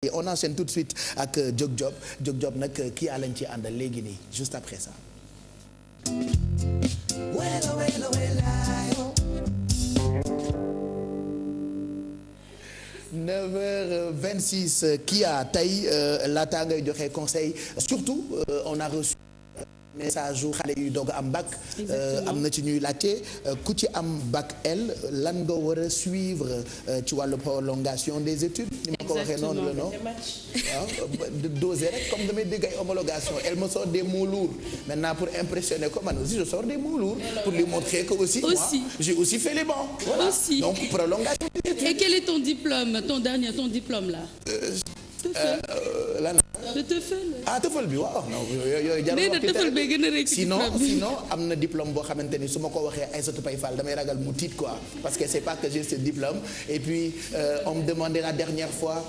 Et on enchaîne tout de suite ak Diop Diop nag kii lañ ci àndal léegi nii juste après ça. 9h26 Kia tey laataa ngay joxe conseil surtout on a reçu message yu xale yu doog am bac am na ci ñuy laajte ku ci am bac L lan nga war a suivre ci wàllu prolongation des études ni ma ko waxee noonu la non waaw doser rek comme damay dégg ay homologation elle me sort des mots lourds maintenant pour impressionner ko man aussi je sors des mots lourds pour lui montrer que aussi moi j'ai aussi fait les bancs voilà aussi. Donc prolongation des études. Et quel est ton diplôme ton diplôme là lan le TOEFL. TOEFL bi waaw non yooyu jarul TOEFL bi gën a rek sinon am na diplôme boo xamante ni su ma ko waxee Aïssatou Paye Fall damay ragal mu tiit quoi parce que c'est pas que j'ai ce diplôme et puis on me demandait la dernière fois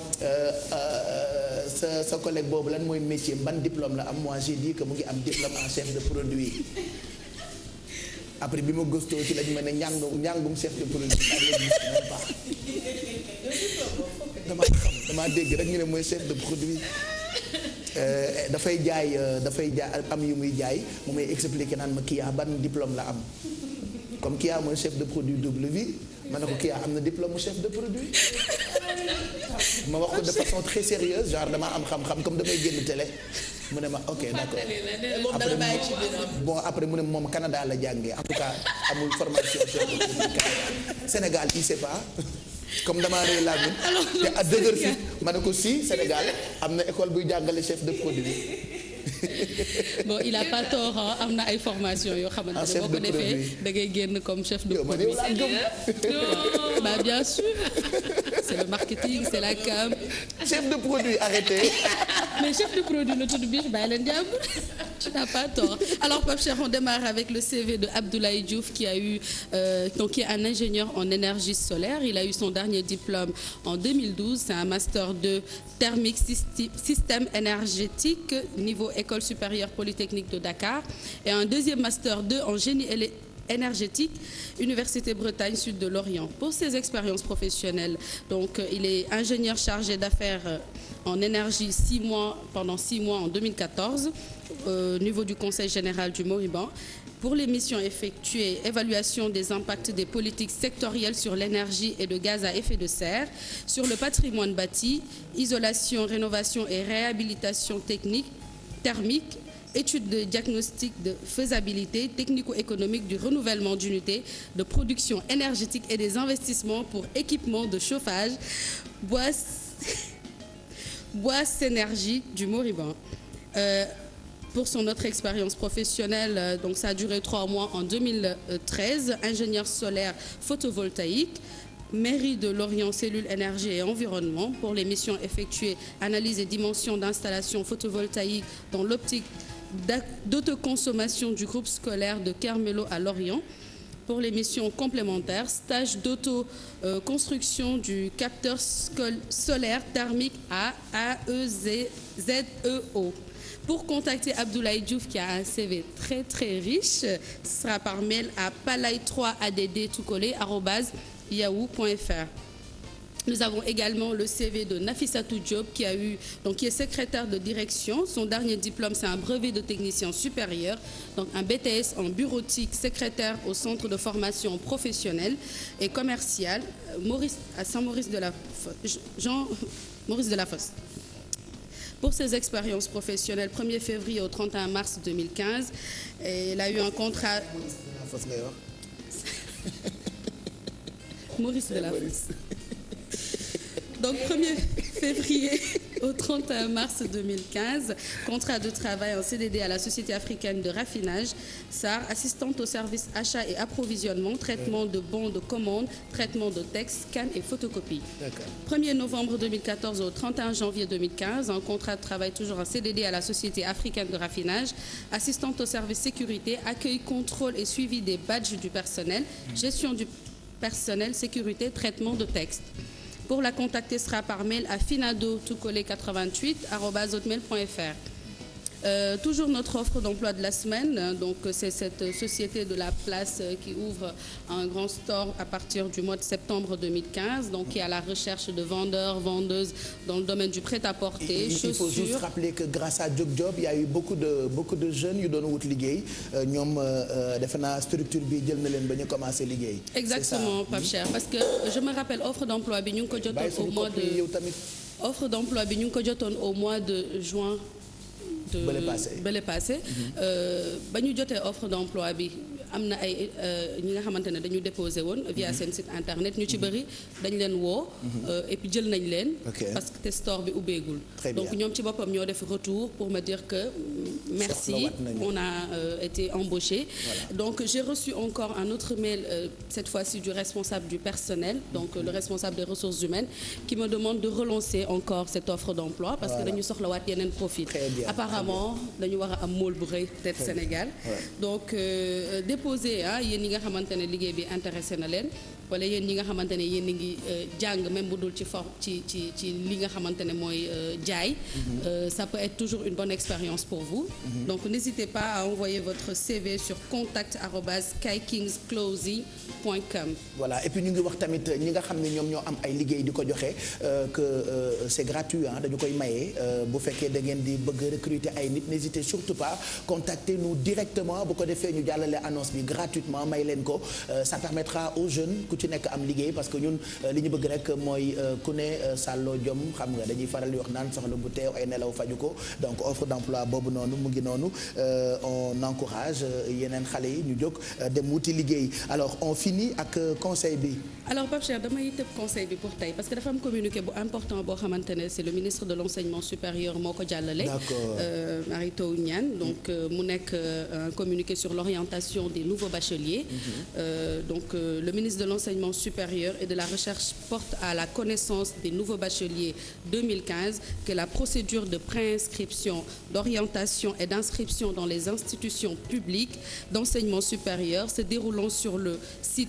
sa collègue boobu lan mooy métier ban diplôme la am moi j'ai dit que mu ngi am diplôme en chef de produit après bi ma gëstoo ci lañ ma ne njàngum chef de produit damaa dégg rek ñu ne mooy chef de produit dafay jaay am yu muy jaay mu may expliquer naan ma Kia ban diplôme la am comme Kia mooy chef de produit double vie ma ne ko Kia am na diplôme chef de produit ma wax ko de façon très sérieuse genre damaa am xam-xam comme damay génn télé mu ne ma ok d'accord après mu ne moom Canada la jàngee en tout cas amul formation chef de produit Sénégal il sait pas comme damaa rëy laa te à dëgër fi ma ne ko si Sénégal am na école buy jàngale chef de produit. Bon il a pas tort am na ay formation yoo xamante ne boo ko defee da ngay génn comme chef de produit. Bah bien sûr c'est le marketing c'est la com. Chef de produit arrêtez. Mais chef de produit le tudd bi bàyyi leen jàmm. Tu n'as pas tort. Alors Pape Cheikh, on démarre avec le CV de Abdoulaye Diouf qui est un ingénieur en énergie solaire. Il a eu son dernier diplôme en 2012. C'est un master 2 thermique système énergétique niveau école supérieure polytechnique de Dakar et un deuxième master 2 en génie énergétique, Université Bretagne Sud de Lorient. Pour ses expériences professionnelles, donc il est ingénieur chargé d'affaires en énergie pendant 6 mois en 2014 au niveau du Conseil général du Morbihan. Pour les missions effectuées, évaluation des impacts des politiques sectorielles sur l'énergie et le gaz à effet de serre, sur le patrimoine bâti, isolation, rénovation et réhabilitation thermique, études de diagnostic de faisabilité technico-économique du renouvellement d'unités de production énergétique et des investissements pour équipements de chauffage, Bois Énergie du Morbihan. Pour son autre expérience professionnelle, donc ça a duré 3 mois en 2013, ingénieur solaire photovoltaïque, mairie de Lorient, cellule énergie et environnement. Pour les missions effectuées, analyse et dimension d'installation photovoltaïque dans l'optique d'autoconsommation du groupe scolaire de Kermelo à Lorient. Pour les missions complémentaires, stage d'autoconstruction du capteur solaire thermique à AEZEO. Pour contacter Abdoulaye Diouf qui a un CV très très riche, ce sera par mail à palay3add@yahoo.fr. Nous avons également le CV de Nafissatou Diop qui est secrétaire de direction. Son dernier diplôme, c'est un brevet de technicien supérieur, donc un BTS en bureautique, secrétaire au centre de formation professionnelle et commerciale à Jean-Maurice Delafosse. Pour ses expériences professionnelles, 1er février au 31 mars 2015, et il a eu un contrat... Maurice Delafosse. Donc 1er février au 31 mars 2015, contrat de travail en CDD à la Société africaine de raffinage, SAR, assistante au service achat et approvisionnement, traitement de bons de commande, traitement de texte, scan et photocopie. 1er novembre 2014 au 31 janvier 2015, un contrat de travail toujours en CDD à la Société africaine de raffinage, assistante au service sécurité, accueil, contrôle et suivi des badges du personnel, gestion du personnel, sécurité, traitement de texte. Pour la contacter sera par mail à finado88@hotmail.fr. Toujours notre offre d'emploi de la semaine, donc c'est cette société de la place qui ouvre un grand store à partir du mois de septembre 2015, donc qui est à la recherche de vendeurs, vendeuses dans le domaine du prêt-à-porter, chaussures. Il faut juste rappeler que grâce à Jóg Job il y a eu beaucoup de jeunes yu doon wut liggéey ñoom defe naa structure bi jël na leen ba ñu commencé liggéey. Exactement, Pape Cheikh, parce que je me rappelle offre d'emploi bi ñu ngi ko jotoon au mois de offre d'emploi bi ñu ngi ko jotoon au mois de juin. bële passé ba ñu jotee offre d'emploi bi am na ay ñi nga xamante ne dañu déposé woon via seen site internet ñu ci bëri dañ leen woo et puis jël nañ leen parce que te store bi ubbeegul donc ñoom ci boppam ñoo def retour pour me dire que merci on a été embauché donc j'ai reçu encore un autre mail cette fois-ci du responsable du personnel donc le responsable des ressources humaines qui me demande de relancer encore cette offre d'emploi parce que dañu soxlawaat yeneen profil apparemment dañu war a am mool bu rëy peut-être Sénégal donc déposé yéen ñi nga xamante ne liggéey bi intéressé na leen wala yéen ñi nga xamante ne yéen a ngi jàng même bu dul ci li nga xamante ne mooy jaay ça peut être toujours une bonne expérience pour vous donc n'hésitez pas à envoyer votre CV sur contact@skykingsclothing.com. voilà et puis ñu ngi wax tamit ñi nga xam ne ñoom ñoo am ay liggéey di ko joxe que c'est gratuit dañu koy maye bu fekkee da ngeen di bëgg recruter ay nit n'hésitez surtout pas contactez-nous directement bu ko defee ñu jàllale annonce bi gratuitement may leen ko ça permettra aux jeunes ku ci nekk am liggéey parce que ñun li ñu bëgg rek mooy ku ne sàlloo jom xam nga dañuy faral di wax naan soxla bu teew ay nelaw faju ko donc offre d'emploi boobu noonu mu ngi noonu on encourage yeneen xale yi ñu jóg dem wuti liggéey alors on finit ak conseil bi. alors Pape Cheikh damay tëb conseil bi pour tey parce que dafa am communiqué bu important boo xamante ne c'est le ministre de l'enseignement supérieur moo ko jàllale. d'accord Mary Teuw Niane donc mu nekk un communiqué sur l'orientation des nouveaux bacheliers. Donc le ministre de l'enseignement supérieur et de la recherche porte à la connaissance des nouveaux bacheliers 2015 que la procédure de préinscription, d'orientation et d'inscription dans les institutions publiques d'enseignement supérieur se déroulant sur le site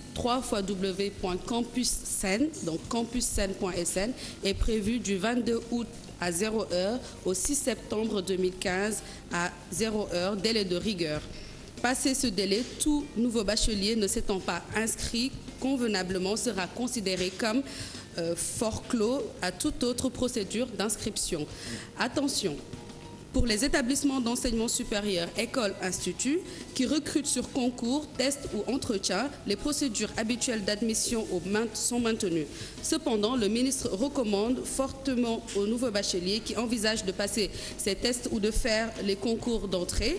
www.campussen, donc campussen.sn, est prévue du 22 août à 0h au 6 septembre 2015 à 0h, délai de rigueur. Passé ce délai, tout nouveau bachelier ne s'étant pas inscrit convenablement sera considéré comme forclos à toute autre procédure d'inscription. Attention, pour les établissements d'enseignement supérieur, écoles, instituts, qui recrutent sur concours, tests ou entretien, les procédures habituelles d'admission sont maintenues. Cependant, le ministre recommande fortement aux nouveaux bacheliers qui envisagent de passer ces tests ou de faire les concours d'entrée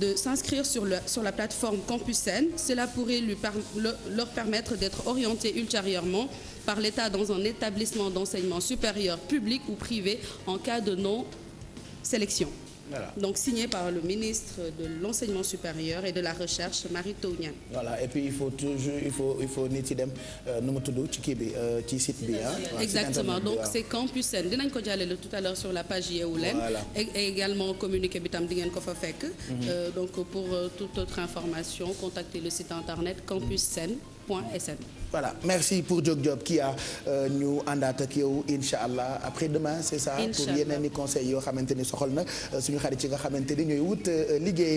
de s'inscrire sur la plateforme Campussen. Cela pourrait leur permettre d'être orientés ultérieurement par l'État dans un établissement d'enseignement supérieur public ou privé en cas de non-sélection. Voilà. Donc signé par le ministre de l'enseignement supérieur et de la recherche Mary Teuw Niane. Voilà et puis il faut nit yi dem nu mu tudd ci kii bi ci site bi exactement donc c'est Campussen dinañ ko jàllale tout à l'heure sur la page Yeewu Leen et également communiqué bi tam di ngeen ko fa fekk. Donc pour toute autre information contactez le site internet campussen.sn. Voilà merci pour Jóg Job qui a ñu àndaat ak yow incha allah après-demain c'est ça. pour yeneen i conseils yoo xamante ni soxal na suñu xarit yi nga xamante ni ñooy wut liggéey.